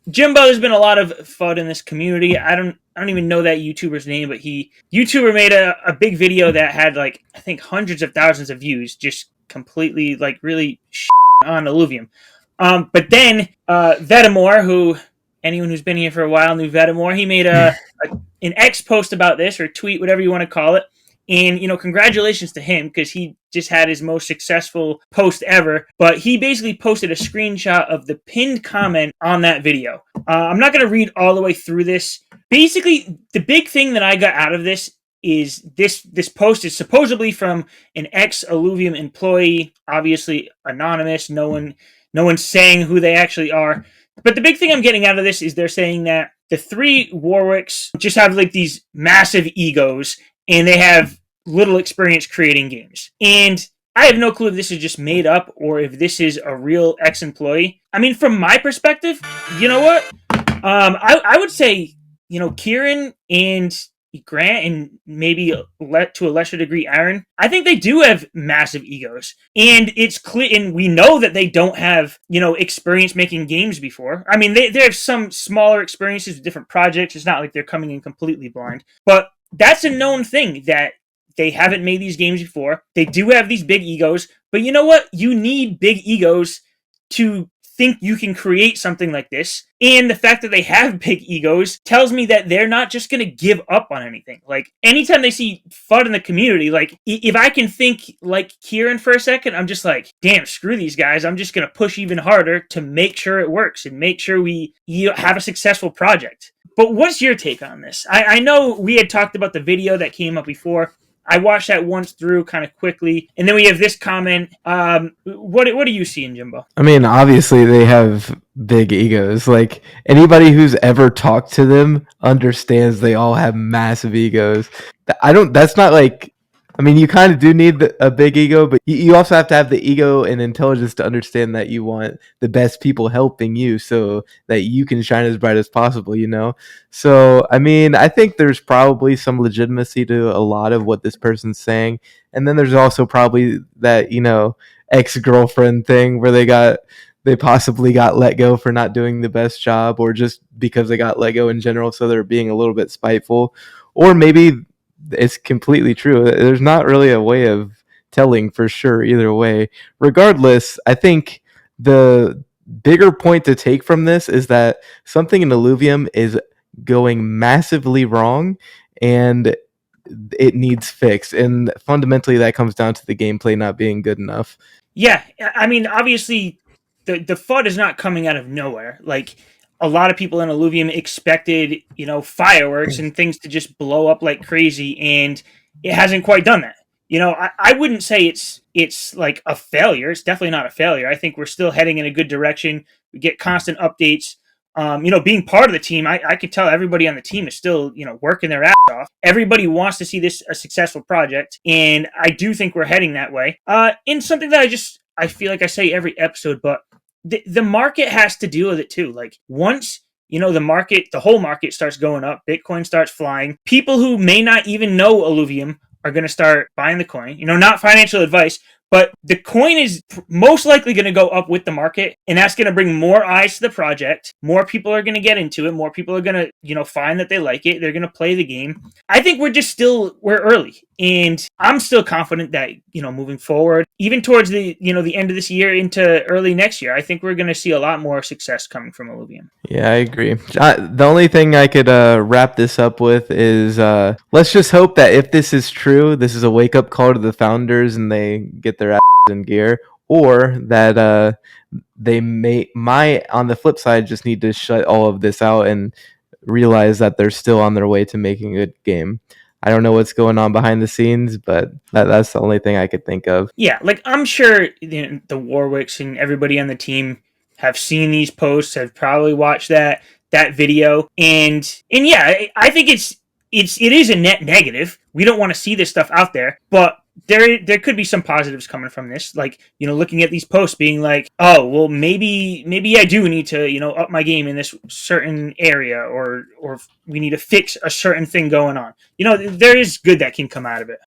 Jimbo, there's been a lot of FUD in this community. I don't even know that YouTuber's name, but YouTuber made a big video that had like I think hundreds of thousands of views, just completely like really on Illuvium. But then Vetamore, who anyone who's been here for a while knew Vetamore, he made an X post about this or tweet, whatever you want to call it. And, congratulations to him because he just had his most successful post ever. But he basically posted a screenshot of the pinned comment on that video. I'm not going to read all the way through this. Basically, the big thing that I got out of this is this post is supposedly from an ex-Illuvium employee, obviously anonymous. No one's saying who they actually are. But the big thing I'm getting out of this is they're saying that the three Warwicks just have like these massive egos and they have little experience creating games. And I have no clue if this is just made up or if this is a real ex-employee. I mean, from my perspective, you know what? I would say, Kieran and Grant and maybe to a lesser degree Aaron, I think they do have massive egos. And it's clear, and we know that they don't have, experience making games before. I mean, they have some smaller experiences with different projects. It's not like they're coming in completely blind. But that's a known thing that they haven't made these games before. They do have these big egos, but you know what? You need big egos to think you can create something like this. And the fact that they have big egos tells me that they're not just going to give up on anything. Like, anytime they see FUD in the community, like, if I can think like Kieran for a second, I'm just like, damn, screw these guys. I'm just going to push even harder to make sure it works and make sure we have a successful project. But what's your take on this? I know we had talked about the video that came up before. I watched that once through kind of quickly. And then we have this comment. What are you seeing, Jimbo? I mean, obviously they have big egos. Like, anybody who's ever talked to them understands they all have massive egos. That's not like, I mean, you kind of do need a big ego, but you also have to have the ego and intelligence to understand that you want the best people helping you so that you can shine as bright as possible, So, I mean, I think there's probably some legitimacy to a lot of what this person's saying. And then there's also probably that, ex-girlfriend thing where they possibly got let go for not doing the best job, or just because they got let go in general, so they're being a little bit spiteful. Or maybe it's completely true. There's not really a way of telling for sure either way. Regardless, I think the bigger point to take from this is that something in Illuvium is going massively wrong and it needs fixed. And fundamentally that comes down to the gameplay not being good enough. Yeah, I mean, obviously the FUD is not coming out of nowhere. Like, a lot of people in Illuvium expected, fireworks and things to just blow up like crazy, and it hasn't quite done that. I wouldn't say it's like a failure. It's definitely not a failure. I think we're still heading in a good direction. We get constant updates. Being part of the team, I could tell everybody on the team is still, working their ass off. Everybody wants to see this a successful project, and I do think we're heading that way. In something that I feel like I say every episode, but the market has to deal with it too. Like, once the whole market starts going up, Bitcoin starts flying, people who may not even know Illuvium are going to start buying the coin. Not financial advice, but the coin is most likely going to go up with the market, and that's going to bring more eyes to the project. More people are going to get into it. More people are going to, find that they like it. They're going to play the game. I think we're early, and I'm still confident that, moving forward, even towards the end of this year into early next year, I think we're going to see a lot more success coming from Illuvium. Yeah, I agree. The only thing I could wrap this up with is let's just hope that if this is true, this is a wake-up call to the founders and they get their ass in gear, or that they might, on the flip side, just need to shut all of this out and realize that they're still on their way to making a good game. I don't know what's going on behind the scenes, but that's the only thing I could think of. Yeah, like, I'm sure the Warwicks and everybody on the team have seen these posts, have probably watched that video, and yeah, I think it is a net negative. We don't want to see this stuff out there, but there could be some positives coming from this. Like, looking at these posts being like, oh, well, maybe I do need to, up my game in this certain area, or we need to fix a certain thing going on. There is good that can come out of it.